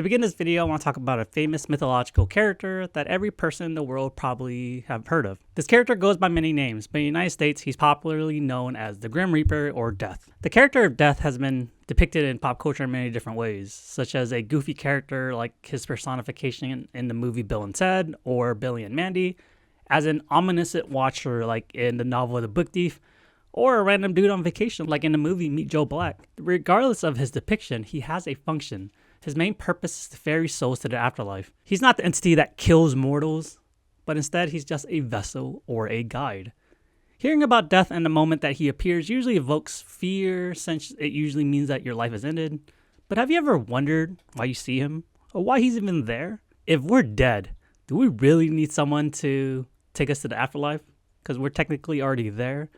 To begin this video, I want to talk about a famous mythological character that every person in the world probably have heard of. This character goes by many names, but in the United States, he's popularly known as the Grim Reaper or Death. The character of Death has been depicted in pop culture in many different ways, such as a goofy character like his personification in the movie Bill and Ted or Billy and Mandy, as an omniscient watcher like in the novel The Book Thief, or a random dude on vacation like in the movie Meet Joe Black. Regardless of his depiction, he has a function. His main purpose is to ferry souls to the afterlife. He's not the entity that kills mortals, but instead he's just a vessel or a guide. Hearing about death and the moment that he appears usually evokes fear, since it usually means that your life has ended. But have you ever wondered why you see him, or why he's even there? If we're dead, do we really need someone to take us to the afterlife? Because we're technically already there.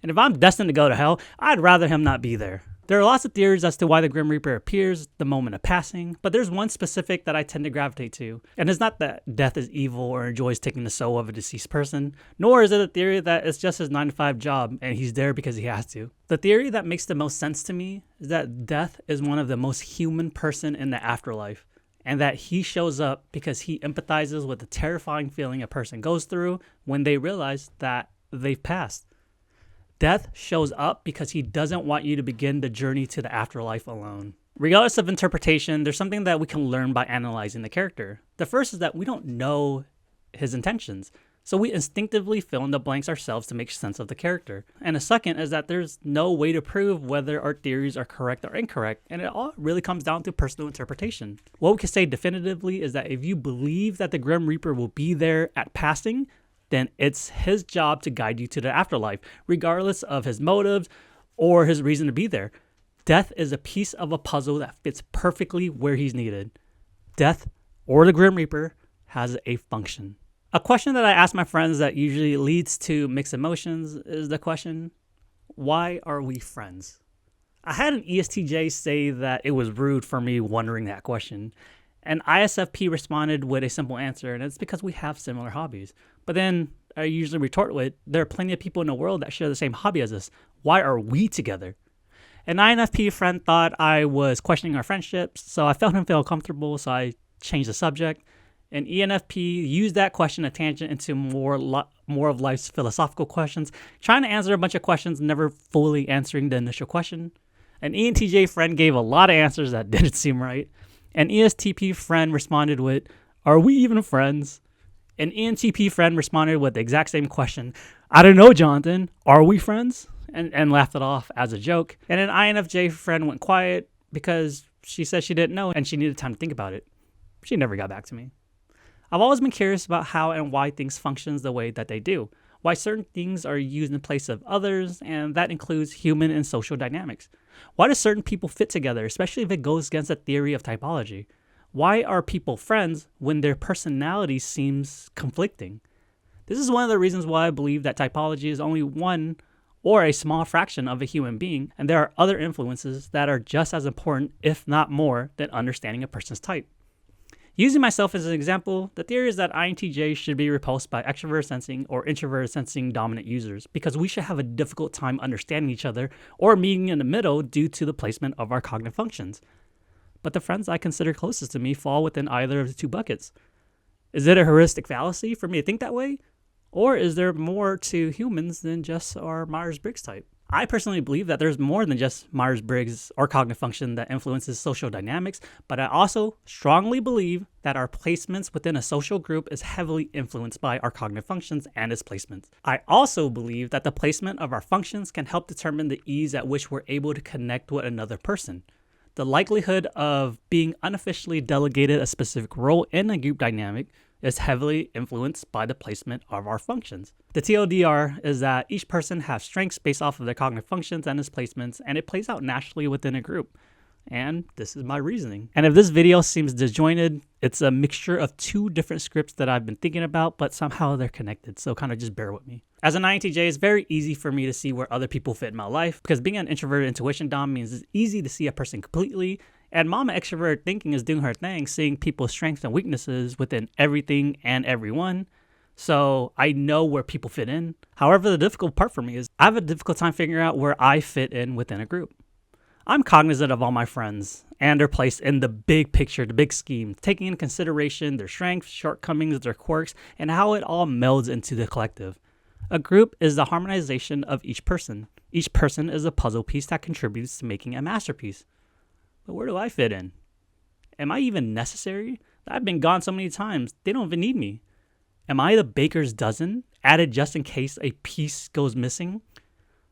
And if I'm destined to go to hell, I'd rather him not be there. There are lots of theories as to why the Grim Reaper appears the moment of passing, but there's one specific that I tend to gravitate to. And it's not that death is evil or enjoys taking the soul of a deceased person, nor is it a theory that it's just his 9-to-5 job and he's there because he has to. The theory that makes the most sense to me is that death is one of the most human person in the afterlife, and that he shows up because he empathizes with the terrifying feeling a person goes through when they realize that they've passed. Death shows up because he doesn't want you to begin the journey to the afterlife alone. Regardless of interpretation, there's something that we can learn by analyzing the character. The first is that we don't know his intentions, so we instinctively fill in the blanks ourselves to make sense of the character. And the second is that there's no way to prove whether our theories are correct or incorrect, and it all really comes down to personal interpretation. What we can say definitively is that if you believe that the Grim Reaper will be there at passing, then it's his job to guide you to the afterlife, regardless of his motives or his reason to be there. Death is a piece of a puzzle that fits perfectly where he's needed. Death, or the Grim Reaper, has a function. A question that I ask my friends that usually leads to mixed emotions is the question, why are we friends? I had an ESTJ say that it was rude for me wondering that question. And ISFP responded with a simple answer, and it's because we have similar hobbies. But then I usually retort with, there are plenty of people in the world that share the same hobby as us. Why are we together? An INFP friend thought I was questioning our friendships, so I felt him feel uncomfortable, so I changed the subject. And ENFP used that question a tangent into more of life's philosophical questions, trying to answer a bunch of questions, never fully answering the initial question. An ENTJ friend gave a lot of answers that didn't seem right. An ESTP friend responded with, are we even friends? An ENTP friend responded with the exact same question, I don't know, Jonathan, are we friends? And laughed it off as a joke. And an INFJ friend went quiet because she said she didn't know and she needed time to think about it. She never got back to me. I've always been curious about how and why things function the way that they do, why certain things are used in place of others, and that includes human and social dynamics. Why do certain people fit together, especially if it goes against the theory of typology? Why are people friends when their personality seems conflicting? This is one of the reasons why I believe that typology is only one or a small fraction of a human being, and there are other influences that are just as important, if not more, than understanding a person's type. Using myself as an example, the theory is that INTJ should be repulsed by extrovert sensing or introvert sensing dominant users because we should have a difficult time understanding each other or meeting in the middle due to the placement of our cognitive functions. But the friends I consider closest to me fall within either of the two buckets. Is it a heuristic fallacy for me to think that way? Or is there more to humans than just our Myers-Briggs type? I personally believe that there's more than just Myers-Briggs or cognitive function that influences social dynamics, but I also strongly believe that our placements within a social group is heavily influenced by our cognitive functions and its placements. I also believe that the placement of our functions can help determine the ease at which we're able to connect with another person. The likelihood of being unofficially delegated a specific role in a group dynamic is heavily influenced by the placement of our functions. The TLDR is that each person has strengths based off of their cognitive functions and its placements, and it plays out naturally within a group. And this is my reasoning. And if this video seems disjointed, it's a mixture of two different scripts that I've been thinking about, but somehow they're connected, so kind of just bear with me. As an INTJ, it's very easy for me to see where other people fit in my life, because being an introverted intuition dom means it's easy to see a person completely, and mama extroverted thinking is doing her thing, seeing people's strengths and weaknesses within everything and everyone. So I know where people fit in. However, the difficult part for me is I have a difficult time figuring out where I fit in within a group. I'm cognizant of all my friends and their place in the big picture, the big scheme, taking into consideration their strengths, shortcomings, their quirks, and how it all melds into the collective. A group is the harmonization of each person. Each person is a puzzle piece that contributes to making a masterpiece. But where do I fit in? Am I even necessary? I've been gone so many times, they don't even need me. Am I the baker's dozen, added just in case a piece goes missing?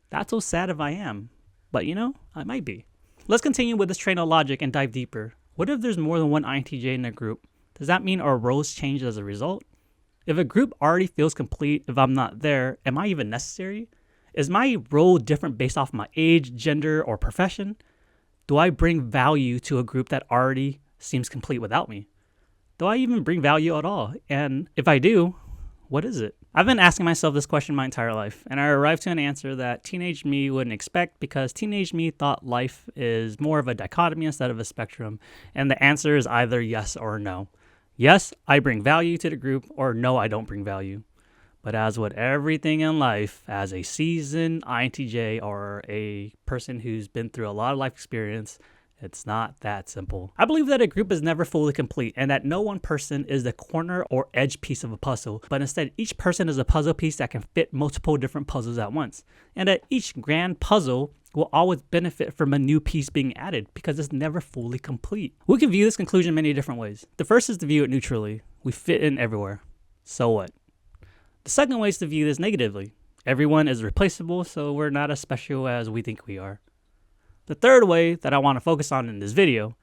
That's so sad if I am. But I might be. Let's continue with this train of logic and dive deeper. What if there's more than one INTJ in a group? Does that mean our roles change as a result? If a group already feels complete if I'm not there, am I even necessary? Is my role different based off my age, gender, or profession? Do I bring value to a group that already seems complete without me? Do I even bring value at all? And if I do, what is it? I've been asking myself this question my entire life, and I arrived to an answer that teenage me wouldn't expect because teenage me thought life is more of a dichotomy instead of a spectrum, and the answer is either yes or no. Yes, I bring value to the group, or no, I don't bring value. But as with everything in life, as a seasoned INTJ or a person who's been through a lot of life experience, it's not that simple. I believe that a group is never fully complete and that no one person is the corner or edge piece of a puzzle, but instead each person is a puzzle piece that can fit multiple different puzzles at once. And that each grand puzzle will always benefit from a new piece being added because it's never fully complete. We can view this conclusion many different ways. The first is to view it neutrally. We fit in everywhere. So what? The second way is to view this negatively. Everyone is replaceable, so we're not as special as we think we are. The third way that I want to focus on in this video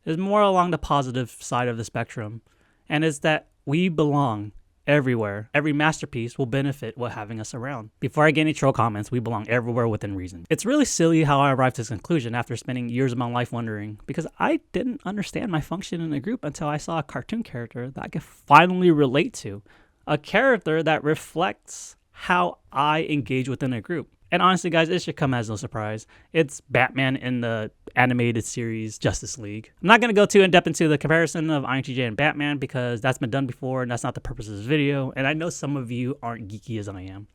is more along the positive side of the spectrum, and is that we belong everywhere. Every masterpiece will benefit while having us around. Before I get any troll comments, we belong everywhere within reason. It's really silly how I arrived at this conclusion after spending years of my life wondering, because I didn't understand my function in a group until I saw a cartoon character that I could finally relate to. A character that reflects how I engage within a group. And honestly, guys, it should come as no surprise. It's Batman in the animated series Justice League. I'm not going to go too in-depth into the comparison of INTJ and Batman because that's been done before and that's not the purpose of this video. And I know some of you aren't geeky as I am.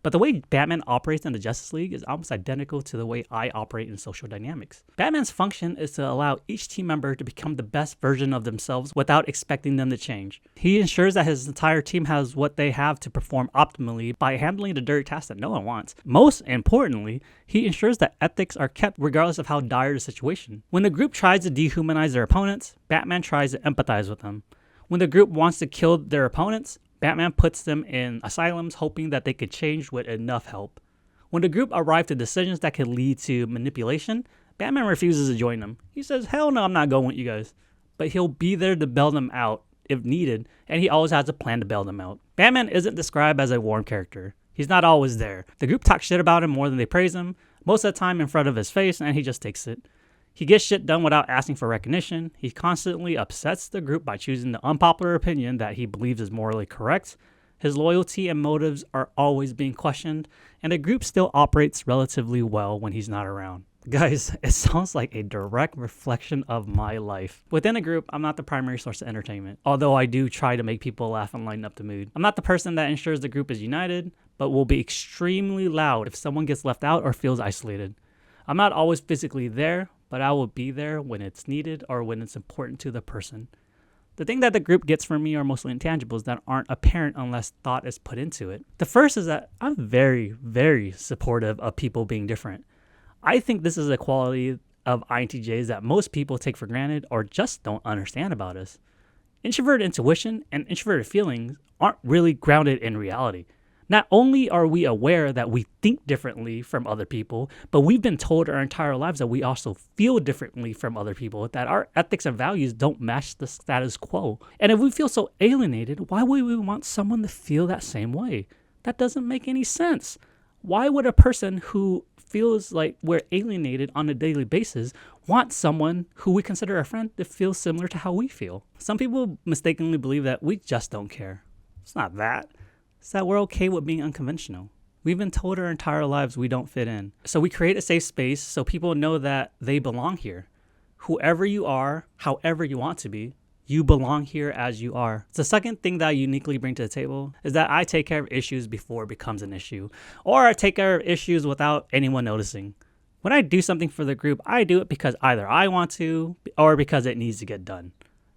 But the way Batman operates in the Justice League is almost identical to the way I operate in social dynamics. Batman's function is to allow each team member to become the best version of themselves without expecting them to change. He ensures that his entire team has what they have to perform optimally by handling the dirty tasks that no one wants. Most importantly, he ensures that ethics are kept regardless of how dire the situation. When the group tries to dehumanize their opponents, Batman tries to empathize with them. When the group wants to kill their opponents, Batman puts them in asylums hoping that they could change with enough help. When the group arrive to decisions that could lead to manipulation, Batman refuses to join them. He says, hell no, I'm not going with you guys. But he'll be there to bail them out if needed, and he always has a plan to bail them out. Batman isn't described as a warm character. He's not always there. The group talks shit about him more than they praise him, most of the time in front of his face, and he just takes it. He gets shit done without asking for recognition. He constantly upsets the group by choosing the unpopular opinion that he believes is morally correct. His loyalty and motives are always being questioned, and the group still operates relatively well when he's not around. Guys, it sounds like a direct reflection of my life. Within a group, I'm not the primary source of entertainment, although I do try to make people laugh and lighten up the mood. I'm not the person that ensures the group is united, but will be extremely loud if someone gets left out or feels isolated. I'm not always physically there, but I will be there when it's needed or when it's important to the person. The thing that the group gets from me are mostly intangibles that aren't apparent unless thought is put into it. The first is that I'm very, very supportive of people being different. I think this is a quality of INTJs that most people take for granted or just don't understand about us. Introverted intuition and introverted feelings aren't really grounded in reality. Not only are we aware that we think differently from other people, but we've been told our entire lives that we also feel differently from other people, that our ethics and values don't match the status quo. And if we feel so alienated, why would we want someone to feel that same way? That doesn't make any sense. Why would a person who feels like we're alienated on a daily basis want someone who we consider a friend to feel similar to how we feel? Some people mistakenly believe that we just don't care. It's not that. It's that we're okay with being unconventional. We've been told our entire lives we don't fit in. So we create a safe space so people know that they belong here. Whoever you are, however you want to be, you belong here as you are. The second thing that I uniquely bring to the table is that I take care of issues before it becomes an issue, or I take care of issues without anyone noticing. When I do something for the group, I do it because either I want to or because it needs to get done.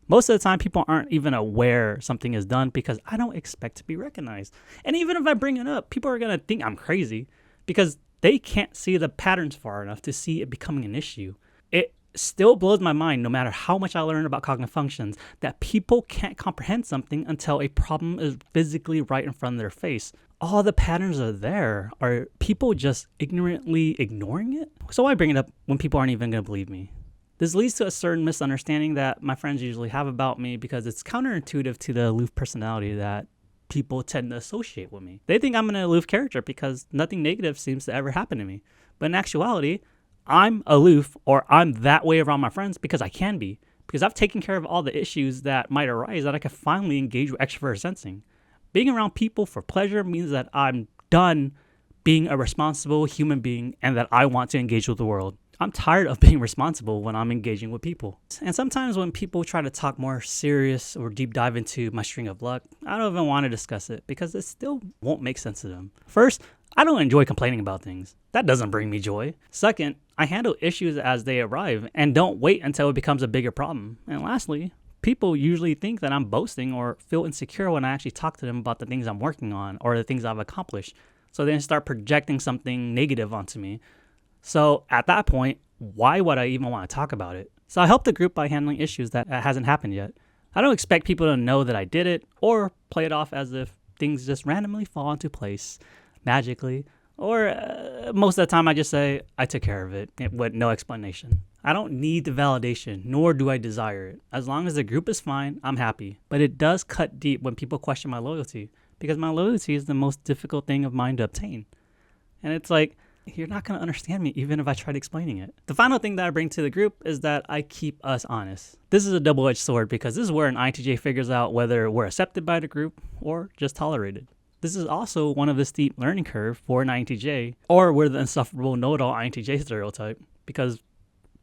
Most of the time, people aren't even aware something is done because I don't expect to be recognized. And even if I bring it up, people are going to think I'm crazy because they can't see the patterns far enough to see it becoming an issue. It still blows my mind, no matter how much I learn about cognitive functions, that people can't comprehend something until a problem is physically right in front of their face. All the patterns are there. Are people just ignorantly ignoring it? So why bring it up when people aren't even going to believe me? This leads to a certain misunderstanding that my friends usually have about me because it's counterintuitive to the aloof personality that people tend to associate with me. They think I'm an aloof character because nothing negative seems to ever happen to me. But in actuality, I'm aloof, or I'm that way around my friends because I can be. Because I've taken care of all the issues that might arise that I can finally engage with extrovert sensing. Being around people for pleasure means that I'm done being a responsible human being and that I want to engage with the world. I'm tired of being responsible when I'm engaging with people. And sometimes when people try to talk more serious or deep dive into my string of luck, I don't even want to discuss it because it still won't make sense to them. First, I don't enjoy complaining about things. That doesn't bring me joy. Second, I handle issues as they arrive and don't wait until it becomes a bigger problem. And lastly, people usually think that I'm boasting or feel insecure when I actually talk to them about the things I'm working on or the things I've accomplished. So they start projecting something negative onto me. So at that point, why would I even want to talk about it? So I help the group by handling issues that hasn't happened yet. I don't expect people to know that I did it or play it off as if things just randomly fall into place magically. Or most of the time I just say, I took care of it with no explanation. I don't need the validation, nor do I desire it. As long as the group is fine, I'm happy. But it does cut deep when people question my loyalty because my loyalty is the most difficult thing of mine to obtain. And it's like, you're not going to understand me even if I tried explaining it. The final thing that I bring to the group is that I keep us honest. This is a double-edged sword because this is where an INTJ figures out whether we're accepted by the group or just tolerated. This is also one of the steep learning curve for an INTJ, or we're the insufferable know-it-all INTJ stereotype because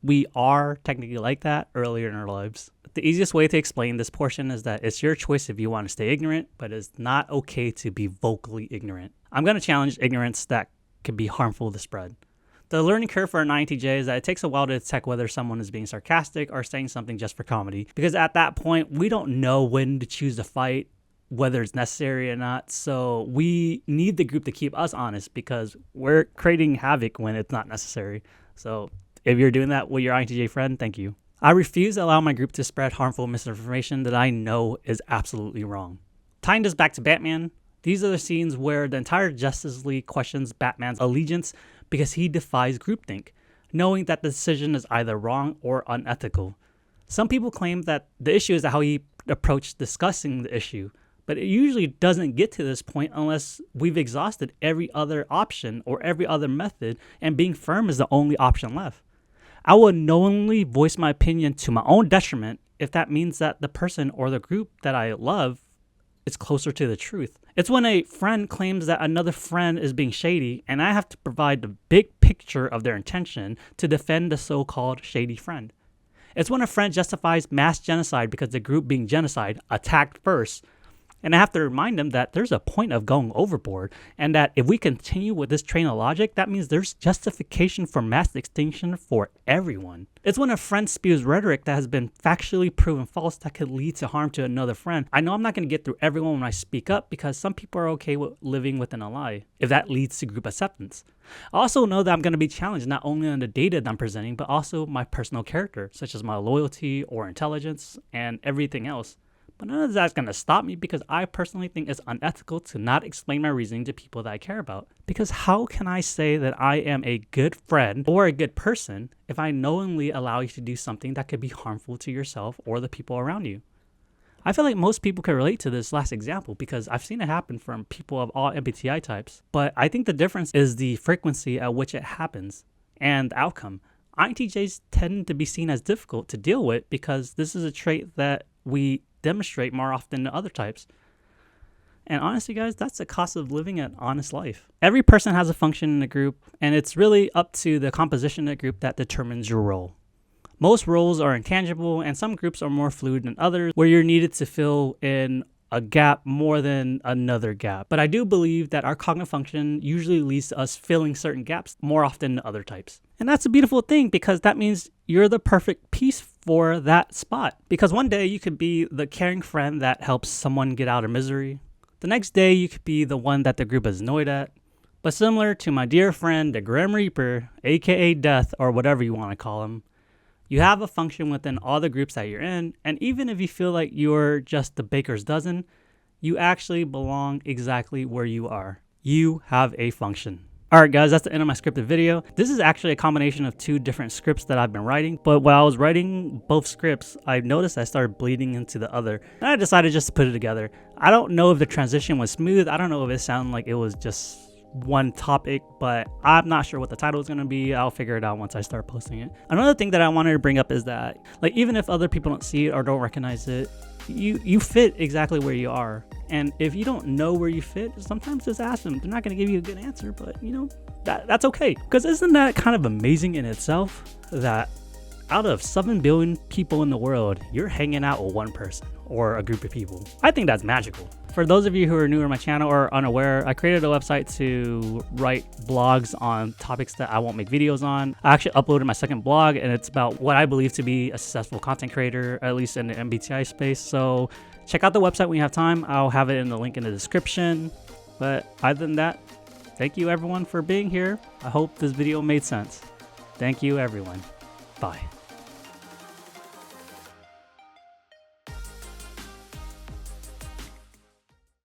we are technically like that earlier in our lives. The easiest way to explain this portion is that it's your choice if you want to stay ignorant, but it's not okay to be vocally ignorant. I'm going to challenge ignorance that can be harmful to spread. The learning curve for an INTJ is that it takes a while to detect whether someone is being sarcastic or saying something just for comedy. Because at that point, we don't know when to choose to fight, whether it's necessary or not. So we need the group to keep us honest because we're creating havoc when it's not necessary. So if you're doing that with your INTJ friend, thank you. I refuse to allow my group to spread harmful misinformation that I know is absolutely wrong. Tying this back to Batman, these are the scenes where the entire Justice League questions Batman's allegiance because he defies groupthink, knowing that the decision is either wrong or unethical. Some people claim that the issue is how he approached discussing the issue, but it usually doesn't get to this point unless we've exhausted every other option or every other method and being firm is the only option left. I will knowingly voice my opinion to my own detriment if that means that the person or the group that I love is closer to the truth. It's when a friend claims that another friend is being shady and I have to provide the big picture of their intention to defend the so-called shady friend. It's when a friend justifies mass genocide because the group being genocide attacked first. And I have to remind them that there's a point of going overboard and that if we continue with this train of logic, that means there's justification for mass extinction for everyone. It's when a friend spews rhetoric that has been factually proven false that could lead to harm to another friend. I know I'm not going to get through everyone when I speak up because some people are okay with living within a lie if that leads to group acceptance. I also know that I'm going to be challenged not only on the data that I'm presenting, but also my personal character, such as my loyalty or intelligence and everything else. But none of that's going to stop me because I personally think it's unethical to not explain my reasoning to people that I care about. Because how can I say that I am a good friend or a good person if I knowingly allow you to do something that could be harmful to yourself or the people around you? I feel like most people can relate to this last example because I've seen it happen from people of all MBTI types. But I think the difference is the frequency at which it happens and the outcome. INTJs tend to be seen as difficult to deal with because this is a trait that we demonstrate more often than other types. And honestly, guys, that's the cost of living an honest life. Every person has a function in a group, and it's really up to the composition of the group that determines your role. Most roles are intangible, and some groups are more fluid than others, where you're needed to fill in a gap more than another gap. But I do believe that our cognitive function usually leads to us filling certain gaps more often than other types. And that's a beautiful thing because that means you're the perfect piece for that spot. Because one day you could be the caring friend that helps someone get out of misery. The next day you could be the one that the group is annoyed at. But similar to my dear friend, the Grim Reaper, aka Death, or whatever you want to call him, you have a function within all the groups that you're in, and even if you feel like you're just the baker's dozen, you actually belong exactly where you are. You have a function. Alright guys, that's the end of my scripted video. This is actually a combination of 2 different scripts that I've been writing, but while I was writing both scripts, I noticed I started bleeding into the other, and I decided just to put it together. I don't know if the transition was smooth, I don't know if it sounded like it was just one topic, but I'm not sure what the title is going to be. I'll figure it out once I start posting it. Another thing that I wanted to bring up is that, like, even if other people don't see it or don't recognize it, you fit exactly where you are. And if you don't know where you fit, sometimes just ask them. They're not going to give you a good answer, but you know, that's okay. Because isn't that kind of amazing in itself that out of 7 billion people in the world, you're hanging out with one person or a group of people? I think that's magical. For those of you who are newer to my channel or unaware, I created a website to write blogs on topics that I won't make videos on. I actually uploaded my second blog, and it's about what I believe to be a successful content creator, at least in the MBTI space. So check out the website when you have time. I'll have it in the link in the description. But other than that, thank you everyone for being here. I hope this video made sense. Thank you everyone. Bye.